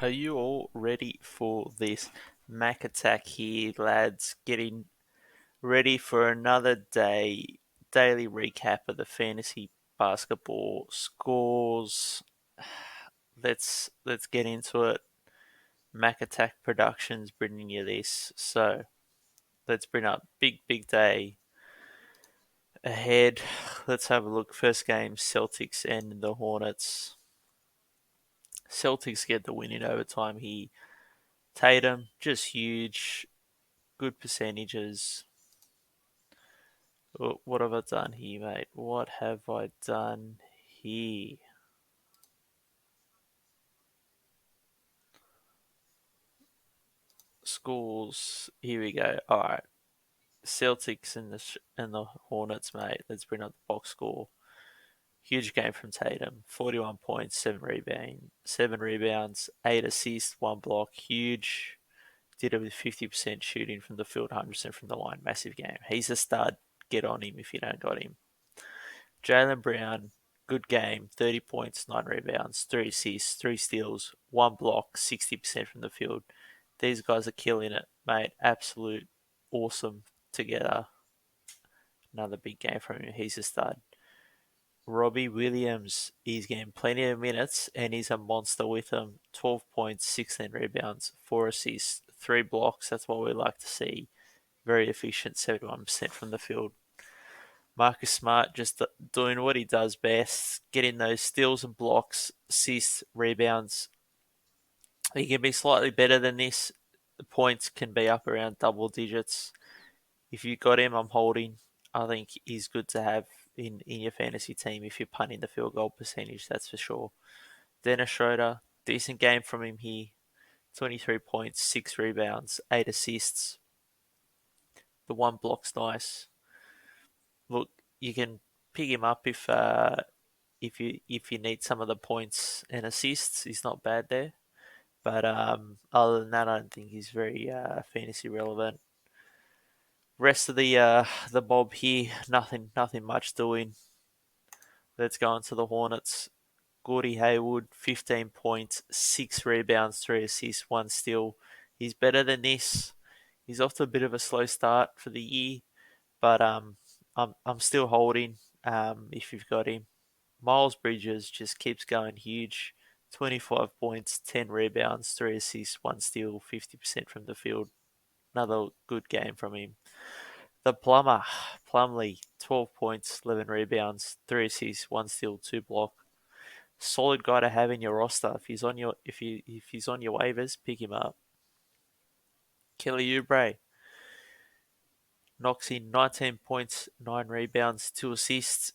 Are you all ready for this Mac attack here, lads? Getting ready for another daily recap of the fantasy basketball scores. Let's get into it. Mac Attack Productions bringing you this. So let's bring up big day ahead. Let's have a look. First game, Celtics and the Hornets. Celtics get the win in overtime here. Tatum, just huge, good percentages. What have I done here, mate? What have I done here? Schools. Here we go. All right. Celtics and the Hornets, mate. Let's bring up the box score. Huge game from Tatum. 41 points, 7 rebounds, 8 assists, 1 block. Huge. Did it with 50% shooting from the field, 100% from the line. Massive game. He's a stud. Get on him if you don't got him. Jaylen Brown, good game, 30 points, 9 rebounds, 3 assists, 3 steals, 1 block, 60% from the field. These guys are killing it, mate. Absolute awesome together. Another big game from him. He's a stud. Robbie Williams, he's getting plenty of minutes and he's a monster with them. 12 points, 16 rebounds, 4 assists, 3 blocks. That's what we like to see. Very efficient, 71% from the field. Marcus Smart just doing what he does best, getting those steals and blocks, assists, rebounds. He can be slightly better than this. The points can be up around double digits. If you got him, I'm holding. I think he's good to have in your fantasy team if you're punting the field goal percentage, that's for sure. Dennis Schroeder, decent game from him here. 23 points, 6 rebounds, 8 assists. The 1 block's nice. Look, you can pick him up if you need some of the points and assists. He's not bad there, but other than that, I don't think he's very fantasy relevant. Rest of the mob here, nothing much doing. Let's go into the Hornets. Gordy Hayward, 15 points, 6 rebounds, 3 assists, 1 steal. He's better than this. He's off to a bit of a slow start for the year, but I'm still holding if you've got him. Miles Bridges just keeps going huge. 25 points, 10 rebounds, 3 assists, 1 steal, 50% from the field. Another good game from him. The Plumber, Plumley, 12 points, 11 rebounds, 3 assists, 1 steal, 2 block. Solid guy to have in your roster. If he's on your waivers, pick him up. Kelly Oubre knocks in 19 points, 9 rebounds, 2 assists.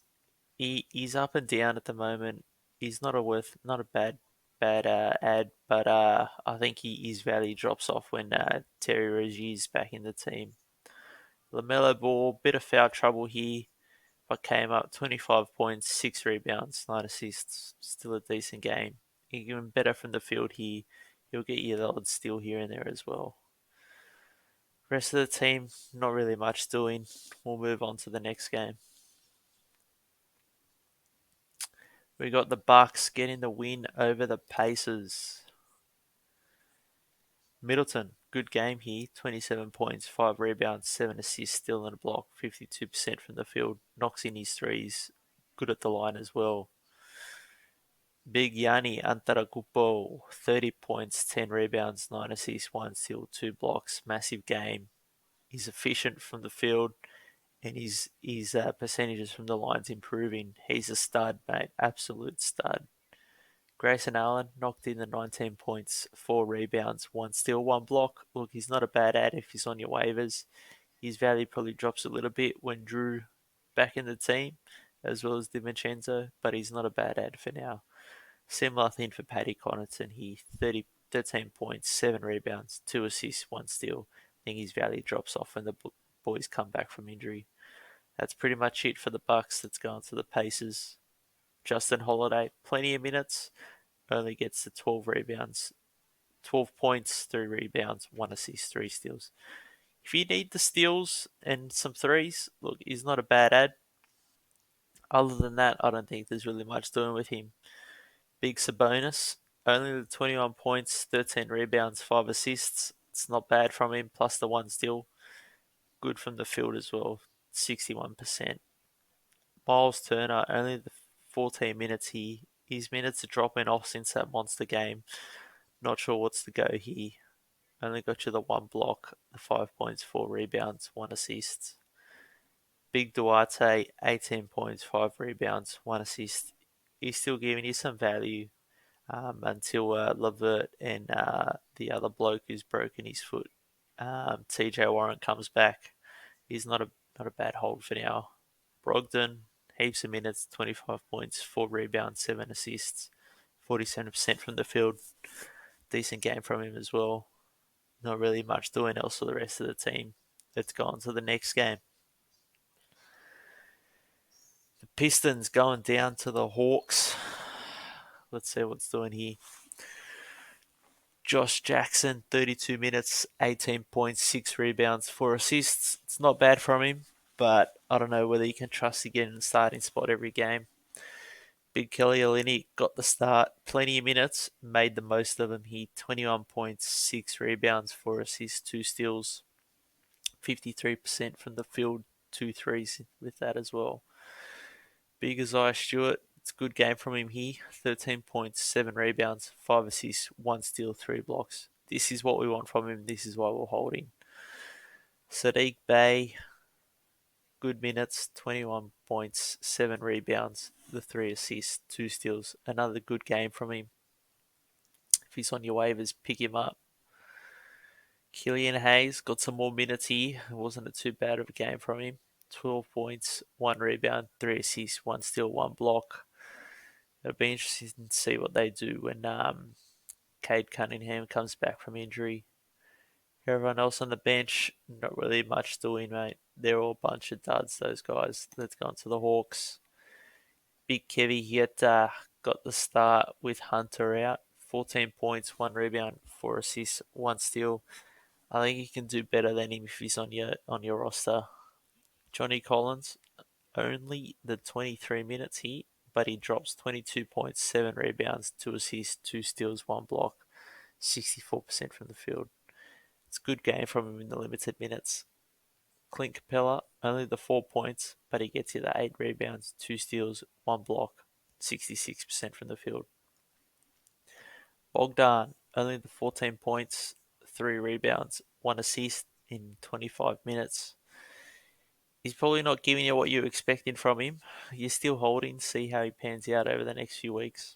He's up and down at the moment. He's not a bad ad, but I think his value drops off when Terry Rozier's back in the team. LaMelo Ball, bit of foul trouble here, but came up 25 points, 6 rebounds, 9 assists. Still a decent game. Even better from the field here. He'll get you the odd steal here and there as well. Rest of the team, not really much doing. We'll move on to the next game. We got the Bucks getting the win over the Pacers. Middleton, good game here. 27 points, 5 rebounds, 7 assists, still in a block, 52% from the field. Knocks in his threes. Good at the line as well. Big Yanni Antetokounmpo, 30 points, 10 rebounds, 9 assists, 1 steal, 2 blocks. Massive game. He's efficient from the field and his percentages from the line's improving. He's a stud, mate. Absolute stud. Grayson Allen knocked in the 19 points, 4 rebounds, 1 steal, 1 block. Look, he's not a bad ad if he's on your waivers. His value probably drops a little bit when Drew back in the team, as well as DiVincenzo, but he's not a bad ad for now. Similar thing for Paddy Connaughton. He 13 points, 7 rebounds, 2 assists, 1 steal. I think his value drops off when the boys come back from injury. That's pretty much it for the Bucks. Let's go on to the Pacers. Justin Holiday, plenty of minutes, only gets to 12 rebounds, 12 points, 3 rebounds, 1 assist, 3 steals. If you need the steals and some threes, look, he's not a bad ad. Other than that, I don't think there's really much doing with him. Big Sabonis, only the 21 points, 13 rebounds, 5 assists. It's not bad from him, plus the 1 steal. Good from the field as well, 61%. Miles Turner, only the 14 minutes his minutes are dropping off since that monster game. Not sure what's the go here. Only got you the 1 block, the 5 points, 4 rebounds, 1 assist. Big Duarte, 18 points, 5 rebounds, 1 assist. He's still giving you some value until Levert and the other bloke who's broken his foot, TJ Warren, comes back. He's not a bad hold for now. Brogdon, heaps of minutes, 25 points, 4 rebounds, 7 assists, 47% from the field. Decent game from him as well. Not really much doing else for the rest of the team. Let's go on to the next game. The Pistons going down to the Hawks. Let's see what's doing here. Josh Jackson, 32 minutes, 18 points, 6 rebounds, 4 assists. It's not bad from him, but I don't know whether you can trust to get in the starting spot every game. Big Kelly Olynyk got the start, plenty of minutes, made the most of them. He 21 points, 6 rebounds, 4 assists, 2 steals, 53% from the field, 2 threes with that as well. Big Isaiah Stewart, it's a good game from him here. 13 points, 7 rebounds, 5 assists, 1 steal, 3 blocks. This is what we want from him. This is why we're holding. Sadiq Bey, good minutes, 21 points, 7 rebounds, the 3 assists, 2 steals. Another good game from him. If he's on your waivers, pick him up. Killian Hayes got some more minutes here. It wasn't too bad of a game from him. 12 points, 1 rebound, 3 assists, 1 steal, 1 block. It'll be interesting to see what they do when Cade Cunningham comes back from injury. Everyone else on the bench, not really much doing, mate. They're all a bunch of duds, those guys. Let's go on to the Hawks. Big Kevy Hieta got the start with Hunter out. 14 points, 1 rebound, 4 assists, 1 steal. I think you can do better than him if he's on your roster. Johnny Collins, only the 23 minutes here, but he drops 22 points, 7 rebounds, 2 assists, 2 steals, 1 block, 64% from the field. It's a good game from him in the limited minutes. Clint Capella, only the 4 points, but he gets you the 8 rebounds, 2 steals, 1 block, 66% from the field. Bogdan, only the 14 points, 3 rebounds, 1 assist in 25 minutes. He's probably not giving you what you're expecting from him. You're still holding, see how he pans out over the next few weeks.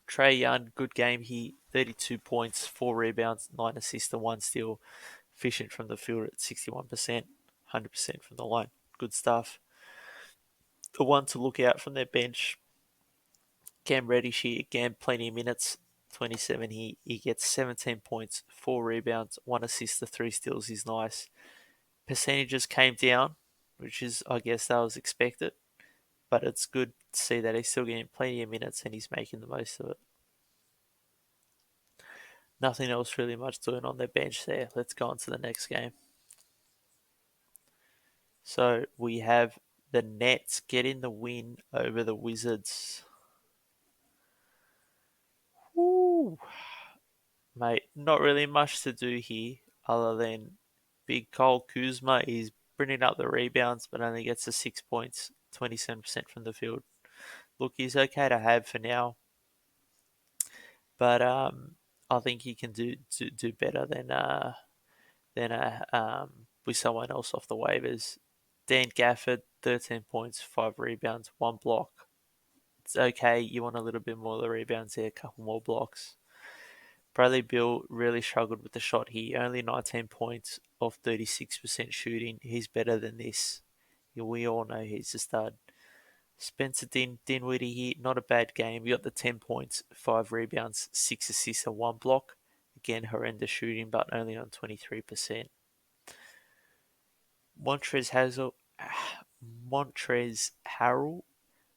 Trae Young, good game here, 32 points, 4 rebounds, 9 assists and 1 steal. Efficient from the field at 61%, 100% from the line. Good stuff. The one to look out from their bench, Cam Reddish here, again, plenty of minutes, 27 here. He gets 17 points, 4 rebounds, 1 assist to 3 steals. He's nice. Percentages came down, which is, I guess, that was expected. But it's good to see that he's still getting plenty of minutes and he's making the most of it. Nothing else really much doing on their bench there. Let's go on to the next game. So we have the Nets getting the win over the Wizards. Woo! Mate, not really much to do here other than big Kyle Kuzma is bringing up the rebounds but only gets the 6 points, 27% from the field. Look, he's okay to have for now, but I think he can do better than with someone else off the waivers. Dan Gafford, 13 points, 5 rebounds, 1 block. It's okay. You want a little bit more of the rebounds there, a couple more blocks. Bradley Beal really struggled with the shot here. Only 19 points off 36% shooting. He's better than this. We all know he's a stud. Spencer Dinwiddie here, not a bad game. You got the 10 points, 5 rebounds, 6 assists and 1 block. Again, horrendous shooting, but only on 23%. Montrezl Harrell,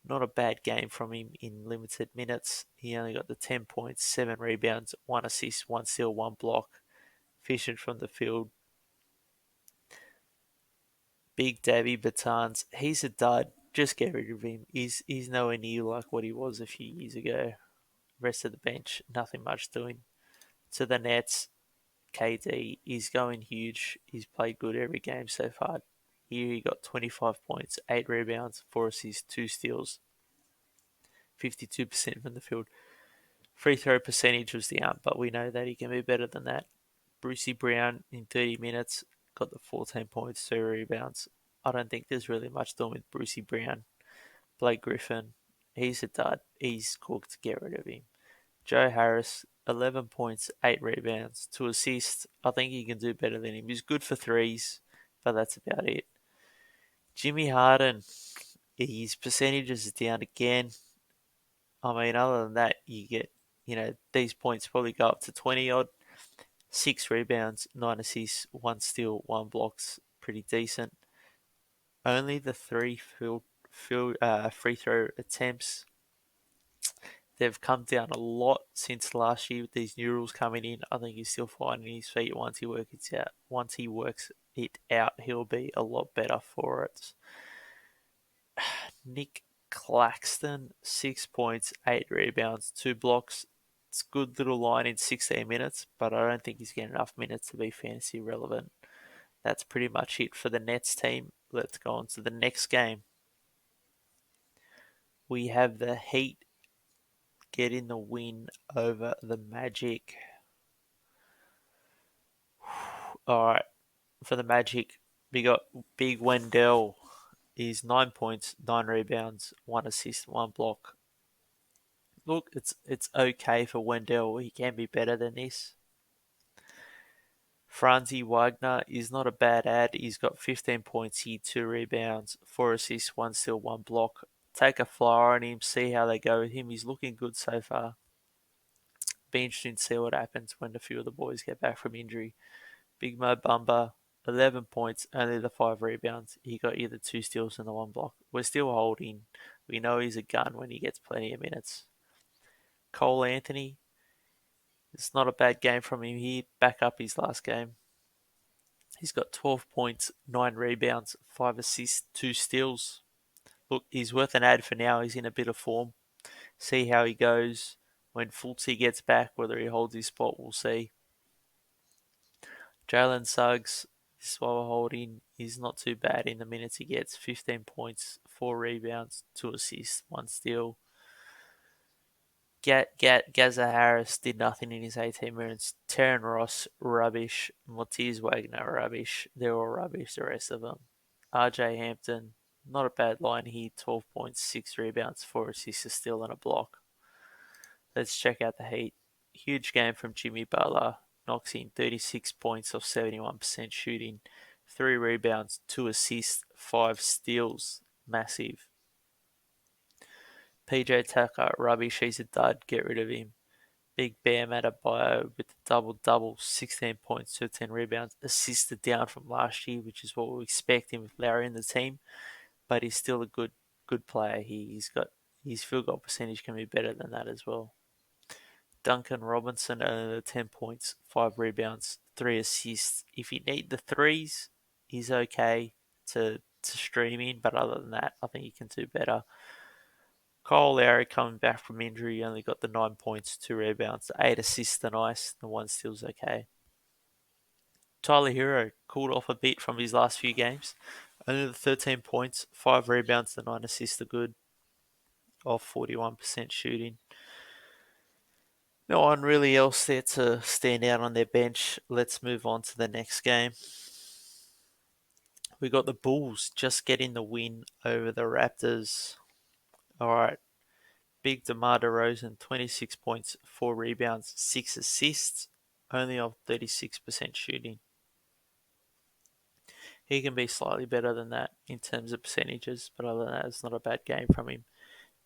not a bad game from him in limited minutes. He only got the 10 points, 7 rebounds, 1 assist, 1 steal, 1 block. Efficient from the field. Big Davy Bertans, he's a dud. Just get rid of him. He's nowhere near like what he was a few years ago. Rest of the bench, nothing much doing. To the Nets, KD is going huge. He's played good every game so far. Here he got 25 points, 8 rebounds, 4 assists, 2 steals, 52% from the field. Free throw percentage was down, but we know that he can be better than that. Brucey Brown in 30 minutes got the 14 points, 2 rebounds. I don't think there's really much done with Brucey Brown. Blake Griffin, he's a dud. He's cooked. Get rid of him. Joe Harris, 11 points, 8 rebounds, 2 assists. I think he can do better than him. He's good for threes, but that's about it. Jimmy Harden, his percentages is down again. I mean, other than that, you get, these points probably go up to 20 odd. 6 rebounds, 9 assists, 1 steal, 1 blocks. Pretty decent. Only the 3 free throw attempts. They've come down a lot since last year with these new rules coming in. I think he's still finding his feet once he works it out. Once he works it out, he'll be a lot better for it. Nick Claxton, 6 points, 8 rebounds, 2 blocks. It's a good little line in 16 minutes, but I don't think he's getting enough minutes to be fantasy relevant. That's pretty much it for the Nets team. Let's go on to the next game. We have the Heat getting the win over the Magic. Alright, for the Magic, we got Big Wendell. He's 9 points, 9 rebounds, 1 assist, 1 block. Look, it's okay for Wendell. He can be better than this. Franzi Wagner is not a bad ad. He's got 15 points here, 2 rebounds, 4 assists, 1 steal, 1 block. Take a flyer on him, see how they go with him. He's looking good so far. Be interesting to see what happens when a few of the boys get back from injury. Big Mo Bamba, 11 points, only the 5 rebounds. He got either 2 steals and the 1 block. We're still holding. We know he's a gun when he gets plenty of minutes. Cole Anthony, it's not a bad game from him here. Back up his last game. He's got 12 points, 9 rebounds, 5 assists, 2 steals. Look, he's worth an ad for now. He's in a bit of form. See how he goes. When Fultz gets back, whether he holds his spot, we'll see. Jalen Suggs, this is what we're holding. He's not too bad in the minutes he gets. 15 points, 4 rebounds, 2 assists, 1 steal. Gaza Harris did nothing in his 18 minutes. Terran Ross, rubbish. Motiz Wagner, rubbish. They're all rubbish, the rest of them. RJ Hampton, not a bad line here. 12 points, 6 rebounds, 4 assists, a steal, and a block. Let's check out the Heat. Huge game from Jimmy Butler. Knocks in 36 points off 71% shooting. 3 rebounds, 2 assists, 5 steals. Massive. PJ Tucker, rubbish. He's a dud. Get rid of him. Big Bam Adebayo with the double-double, 16 points, 13 rebounds, assisted down from last year, which is what we expect him with Larry in the team. But he's still a good player. He's got his field goal percentage can be better than that as well. Duncan Robinson, 10 points, 5 rebounds, 3 assists. If you need the threes, he's okay to stream in, but other than that, I think he can do better. Kyle Lowry coming back from injury, only got the 9 points, 2 rebounds, 8 assists, nice. The 1 steal's okay. Tyler Hero cooled off a bit from his last few games. Only the 13 points, 5 rebounds, the 9 assists are good. Off 41% shooting. No one really else there to stand out on their bench. Let's move on to the next game. We got the Bulls just getting the win over the Raptors. Alright. Big DeMar DeRozan, 26 points, 4 rebounds, 6 assists, only off 36% shooting. He can be slightly better than that in terms of percentages, but other than that, it's not a bad game from him.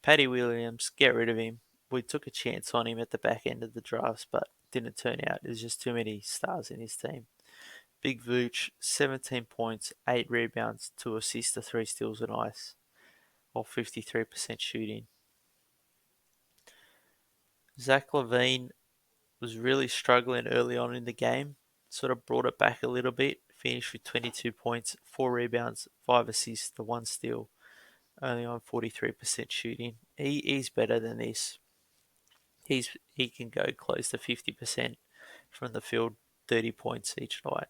Patty Williams, get rid of him. We took a chance on him at the back end of the drafts, but didn't turn out. There's just too many stars in his team. Big Vooch, 17 points, 8 rebounds, 2 assists, 3 steals and ice, or 53% shooting. Zach LaVine was really struggling early on in the game, sort of brought it back a little bit, finished with 22 points, 4 rebounds, 5 assists, the 1 steal, only on 43% shooting. He's better than this. He can go close to 50% from the field, 30 points each night.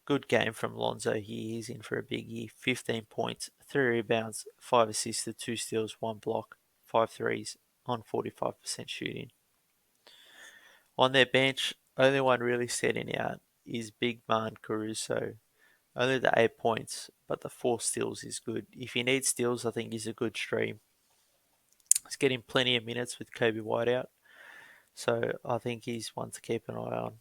Good game from Lonzo here. He's in for a big year. 15 points, 3 rebounds, 5 assists, 2 steals, 1 block, 5 threes on 45% shooting. On their bench, only one really standing out is Big Man Caruso. Only the 8 points, but the 4 steals is good. If you need steals, I think he's a good stream. He's getting plenty of minutes with Kobe White out, so I think he's one to keep an eye on.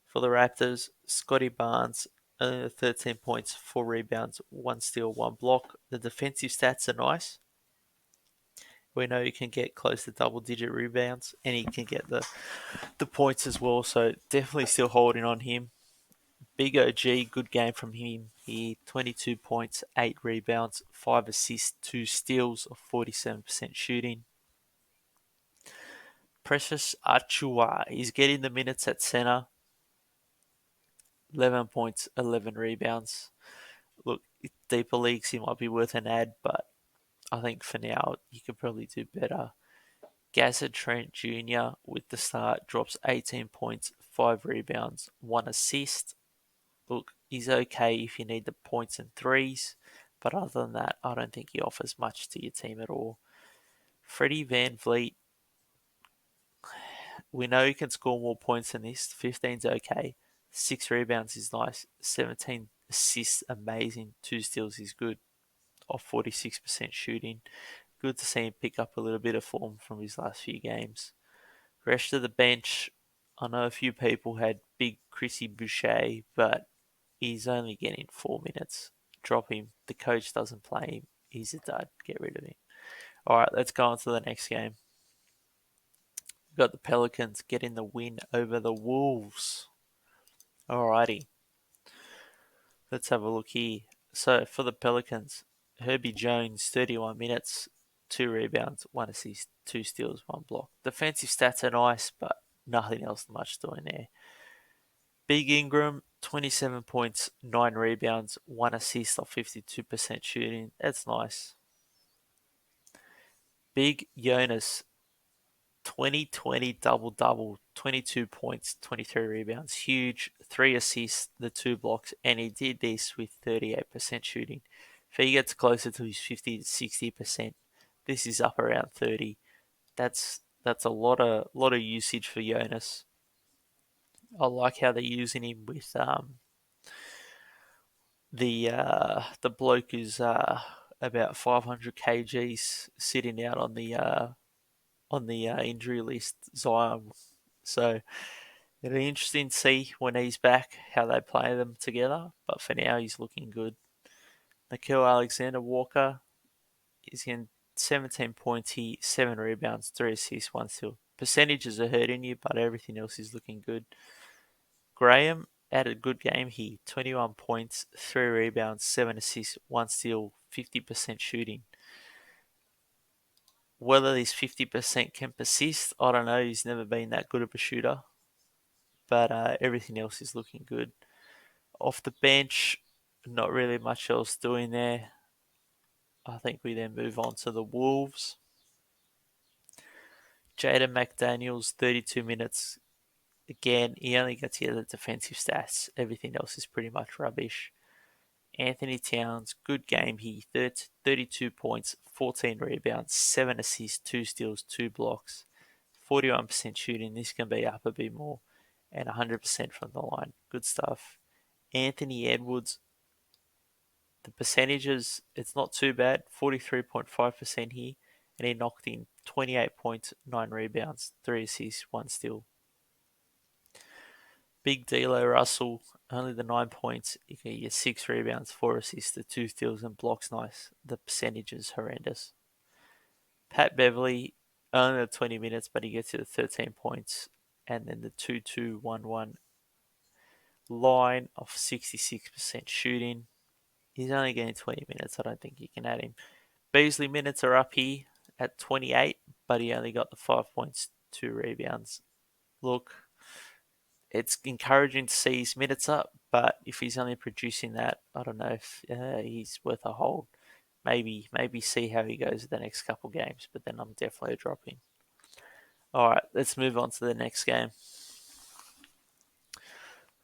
For the Raptors, Scotty Barnes, 13 points, 4 rebounds, 1 steal, 1 block. The defensive stats are nice. We know he can get close to double-digit rebounds, and he can get the points as well, so definitely still holding on him. Big OG, good game from him. He 22 points, 8 rebounds, 5 assists, 2 steals of 47% shooting. Precious Achua, he's getting the minutes at center. 11 points, 11 rebounds. Look, deeper leagues he might be worth an ad, but I think for now you could probably do better. Gazza Trent Jr. with the start drops 18 points, 5 rebounds, 1 assist. Look, he's okay if you need the points and threes, but other than that, I don't think he offers much to your team at all. Freddie Van Vliet, we know he can score more points than this. 15's okay. 6 rebounds is nice. 17 assists, amazing. 2 steals is good. Off 46% shooting. Good to see him pick up a little bit of form from his last few games. Rest of the bench, I know a few people had big Chrissy Boucher, but he's only getting 4 minutes. Drop him. The coach doesn't play him. He's a dud. Get rid of him. Alright, let's go on to the next game. We've got the Pelicans getting the win over the Wolves. Alrighty. Let's have a look here. So for the Pelicans, Herbie Jones, 31 minutes, 2 rebounds, 1 assist, 2 steals, 1 block. Defensive stats are nice, but nothing else much doing there. Big Ingram, 27 points, 9 rebounds, 1 assist off 52% shooting. That's nice. Big Jonas, 2020 double-double, 22 points, 23 rebounds. Huge, 3 assists, the 2 blocks, and he did this with 38% shooting. If he gets closer to his 50 to 60%, this is up around 30. That's a lot of usage for Jonas. I like how they're using him with the bloke who's about 500 kgs sitting out on the injury list, Zion. So it'll be interesting to see when he's back how they play them together. But for now, he's looking good. Nickeil Alexander-Walker is in 17 points, 7 rebounds, 3 assists, 1 steal. Percentages are hurting you, but everything else is looking good. Graham had a good game here. 21 points, 3 rebounds, 7 assists, 1 steal, 50% shooting. Whether this 50% can persist, I don't know. He's never been that good of a shooter. But everything else is looking good. Off the bench, not really much else doing there. I think we then move on to the Wolves. Jaden McDaniels, 32 minutes. Again, he only gets here the defensive stats. Everything else is pretty much rubbish. Anthony Towns, good game here. 32 points, 14 rebounds, 7 assists, 2 steals, 2 blocks. 41% shooting. This can be up a bit more. And 100% from the line. Good stuff. Anthony Edwards, the percentages, it's not too bad. 43.5% here. And he knocked in 28 points, 9 rebounds, 3 assists, 1 steal. Big D'Lo Russell, only the 9 points. You can get 6 rebounds, 4 assists, the 2 steals, and blocks nice. The percentage is horrendous. Pat Beverly, only the 20 minutes, but he gets to the 13 points. And then the 2-2-1-1 line of 66% shooting. He's only getting 20 minutes. I don't think you can add him. Beasley minutes are up here at 28, but he only got the 5 points, 2 rebounds. Look, it's encouraging to see his minutes up, but if he's only producing that, I don't know if he's worth a hold. Maybe see how he goes the next couple games, but then I'm definitely dropping. All right, let's move on to the next game.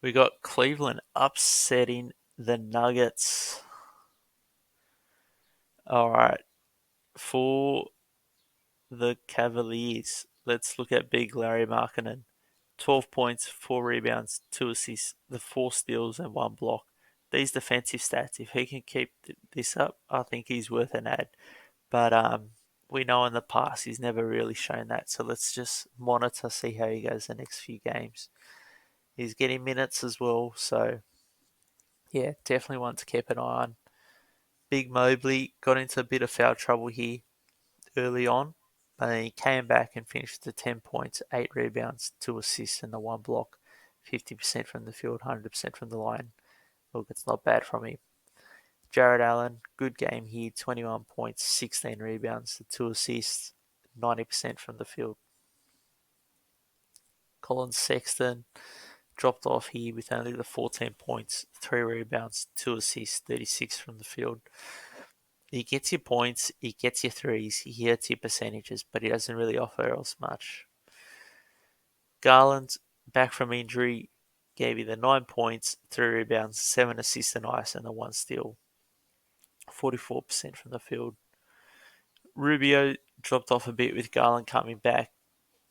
We got Cleveland upsetting the Nuggets. All right, for the Cavaliers, let's look at big Larry Markkinen. 12 points, 4 rebounds, 2 assists, the 4 steals, and 1 block. These defensive stats, if he can keep this up, I think he's worth an ad. But we know in the past he's never really shown that. So let's just monitor, see how he goes the next few games. He's getting minutes as well. So yeah, definitely one to keep an eye on. Big Mobley got into a bit of foul trouble here early on, but then he came back and finished with 10 points, 8 rebounds, 2 assists, and the 1 block. 50% from the field, 100% from the line. Look, it's not bad from him. Jared Allen, good game here, 21 points, 16 rebounds, 2 assists, 90% from the field. Colin Sexton dropped off here with only the 14 points, 3 rebounds, 2 assists, 36 from the field. He gets your points, he gets your threes, he hits your percentages, but he doesn't really offer else much. Garland, back from injury, gave you the 9 points, 3 rebounds, 7 assists and ice, and the 1 steal. 44% from the field. Rubio dropped off a bit with Garland coming back,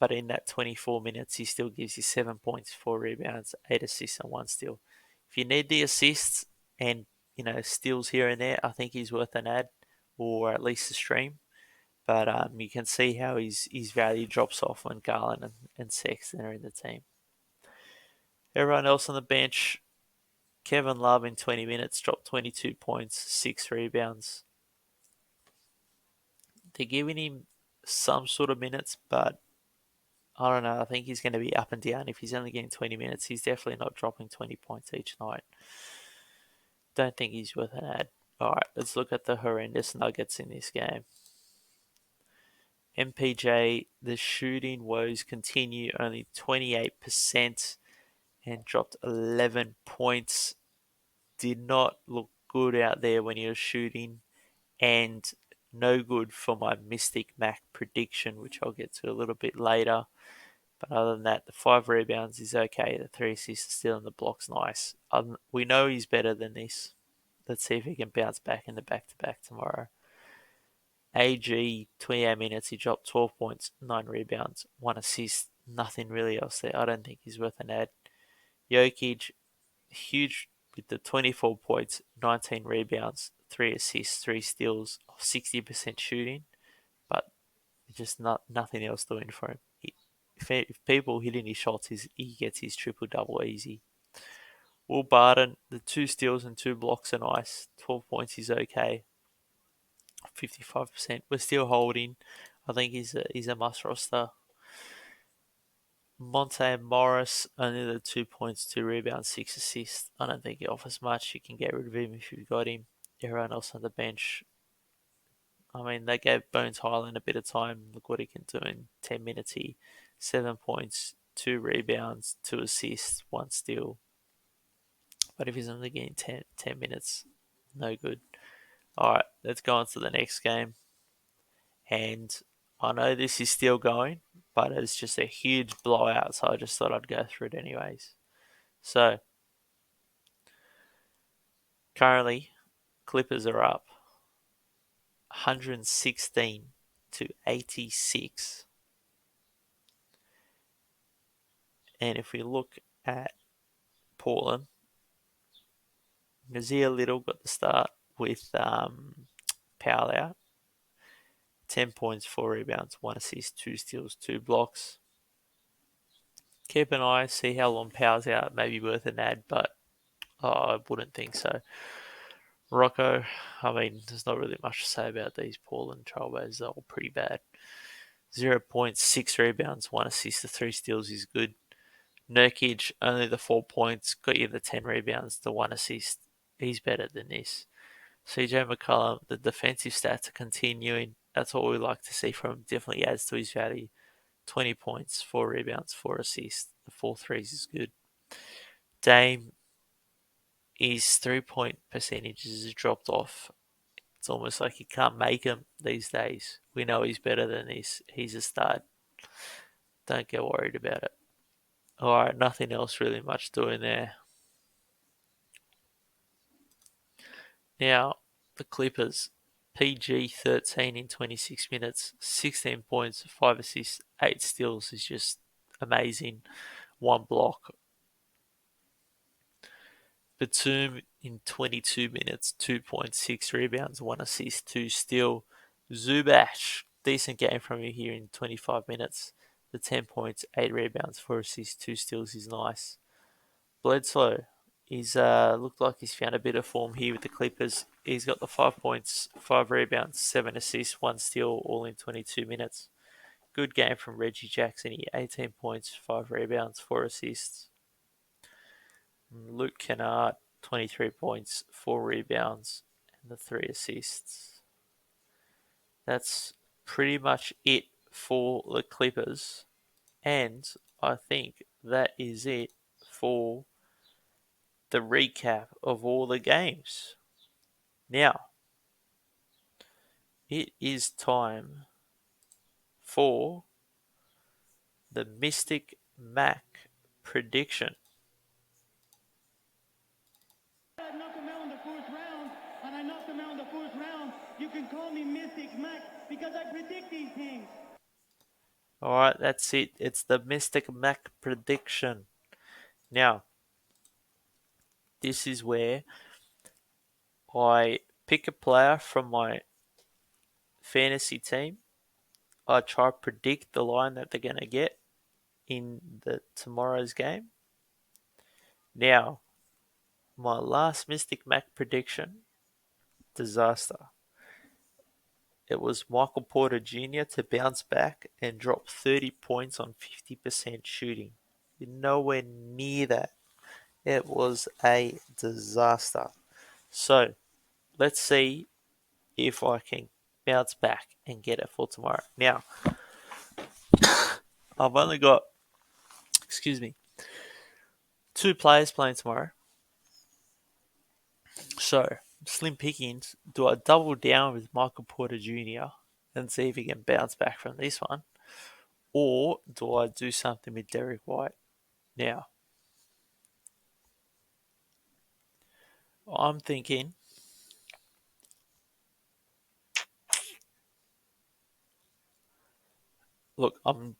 but in that 24 minutes, he still gives you 7 points, 4 rebounds, 8 assists, and 1 steal. If you need the assists and steals here and there, I think he's worth an ad or at least a stream. But you can see how his value drops off when Garland and Sexton are in the team. Everyone else on the bench, Kevin Love in 20 minutes dropped 22 points, 6 rebounds. They're giving him some sort of minutes, but I don't know. I think he's going to be up and down. If he's only getting 20 minutes, he's definitely not dropping 20 points each night. Don't think he's worth an ad. Alright, let's look at the horrendous Nuggets in this game. MPJ, the shooting woes continue, only 28% and dropped 11 points. Did not look good out there when he was shooting, and no good for my Mystic Mac prediction, which I'll get to a little bit later. But other than that, the 5 rebounds is okay. The 3 assists are still in the blocks, nice. We know he's better than this. Let's see if he can bounce back in the back-to-back tomorrow. AG, 28 minutes, he dropped 12 points, 9 rebounds, 1 assist. Nothing really else there. I don't think he's worth an ad. Jokic, huge with the 24 points, 19 rebounds, 3 assists, 3 steals, 60% shooting, but just nothing else doing for him. If people hitting his shots, he gets his triple-double easy. Will Barton, the 2 steals and 2 blocks and ice, 12 points is okay. 55%. We're still holding. I think he's a must roster. Monte Morris, only the 2 points, 2 rebounds, 6 assists. I don't think he offers much. You can get rid of him if you've got him. Everyone else on the bench, I mean, they gave Bones Highland a bit of time. Look what he can do in 10 minutes. 7 points, 2 rebounds, 2 assists, 1 steal. But if he's only getting 10 minutes, no good. Alright, let's go on to the next game. And I know this is still going, but it's just a huge blowout, so I just thought I'd go through it anyways. So, currently, Clippers are up 116 to 86. And if we look at Portland, Nazir Little got the start with Powell out. 10 points, 4 rebounds, 1 assist, 2 steals, 2 blocks. Keep an eye, see how long Powell's out. Maybe worth an ad, but I wouldn't think so. Rocco, I mean, there's not really much to say about these Portland Trailblazers. They're all pretty bad. 0 points, 6 rebounds, 1 assist, 3 steals is good. Nurkic, only the 4 points, got you the 10 rebounds, the 1 assist. He's better than this. CJ McCollum, the defensive stats are continuing. That's what we like to see from him. Definitely adds to his value. 20 points, 4 rebounds, 4 assists. The 4 threes is good. Dame, his 3-point percentages has dropped off. It's almost like you can't make him these days. We know he's better than this. He's a stud. Don't get worried about it. Alright, nothing else really much doing there. Now, the Clippers. PG 13 in 26 minutes, 16 points, 5 assists, 8 steals is just amazing. 1 block. Batum in 22 minutes, 2.6 rebounds, 1 assist, 2 steal. Zubac, decent game from you here in 25 minutes. The 10 points, 8 rebounds, 4 assists, 2 steals is nice. Bledsoe, he's looked like he's found a bit of form here with the Clippers. He's got the 5 points, 5 rebounds, 7 assists, 1 steal, all in 22 minutes. Good game from Reggie Jackson here, 18 points, 5 rebounds, 4 assists. Luke Kennard, 23 points, 4 rebounds, and the 3 assists. That's pretty much it for the Clippers. And I think that is it for the recap of all the games. Now, it is time for the Mystic Mac prediction. I knocked him out in the first round, and I knocked him out in the first round. You can call me Mystic Mac because I predict these things. Alright, that's it. It's the Mystic Mac prediction. Now, this is where I pick a player from my fantasy team. I try to predict the line that they're going to get in tomorrow's game. Now, my last Mystic Mac prediction, disaster. It was Michael Porter Jr. to bounce back and drop 30 points on 50% shooting. Nowhere near that. It was a disaster. So, let's see if I can bounce back and get it for tomorrow. Now, I've only got, 2 players playing tomorrow. So, slim pickings. Do I double down with Michael Porter Jr. and see if he can bounce back from this one? Or do I do something with Derek White? Now, I'm thinking, look, I'm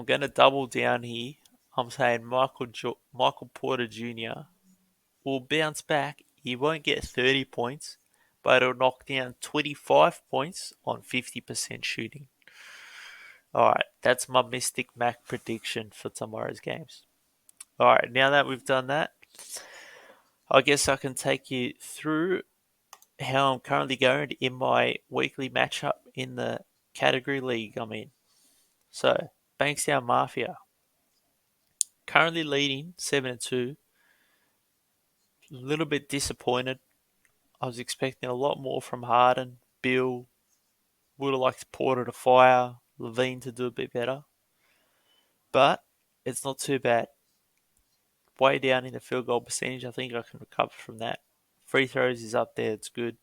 going to double down here. I'm saying Michael Porter Jr. will bounce back. He won't get 30 points, but he'll knock down 25 points on 50% shooting. Alright, that's my Mystic Mac prediction for tomorrow's games. Alright, now that we've done that, I guess I can take you through how I'm currently going in my weekly matchup in the category league I'm in. So, Bankstown Mafia, currently leading 7-2. A little bit disappointed. I was expecting a lot more from Harden, Bill. Would have liked Porter to fire, Levine to do a bit better. But it's not too bad. Way down in the field goal percentage, I think I can recover from that. Free throws is up there, it's good.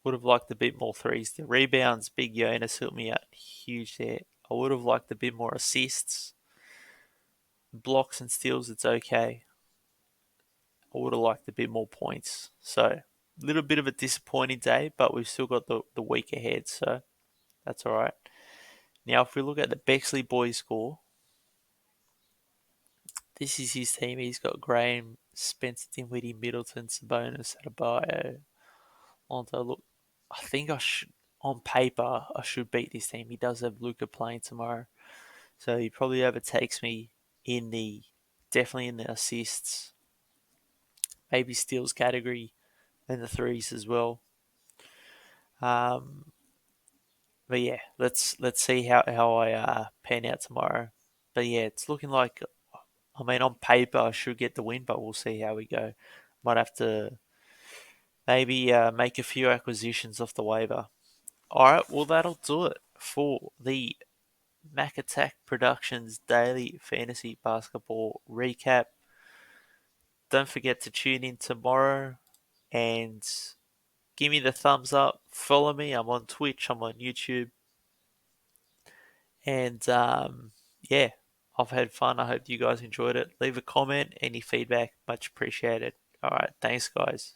Would have liked a bit more threes. The rebounds, Big Jonas helped me out huge there. I would have liked a bit more assists. Blocks and steals, it's okay. I would have liked a bit more points. So, a little bit of a disappointing day, but we've still got the week ahead, so that's alright. Now, if we look at the Bexley boys score, this is his team. He's got Graham, Spencer Dinwiddie, Middleton, Sabonis, Adebayo. Look, I think on paper, I should beat this team. He does have Luka playing tomorrow, so he probably overtakes me definitely in the assists, maybe steals category, and the threes as well. But yeah, let's see how I pan out tomorrow. But yeah, it's looking like, I mean, on paper I should get the win, but we'll see how we go. Might have to maybe make a few acquisitions off the waiver. Alright, well that'll do it for the Mac Attack Productions Daily Fantasy Basketball Recap. Don't forget to tune in tomorrow and give me the thumbs up. Follow me. I'm on Twitch. I'm on YouTube. And yeah, I've had fun. I hope you guys enjoyed it. Leave a comment, any feedback, much appreciated. All right, thanks, guys.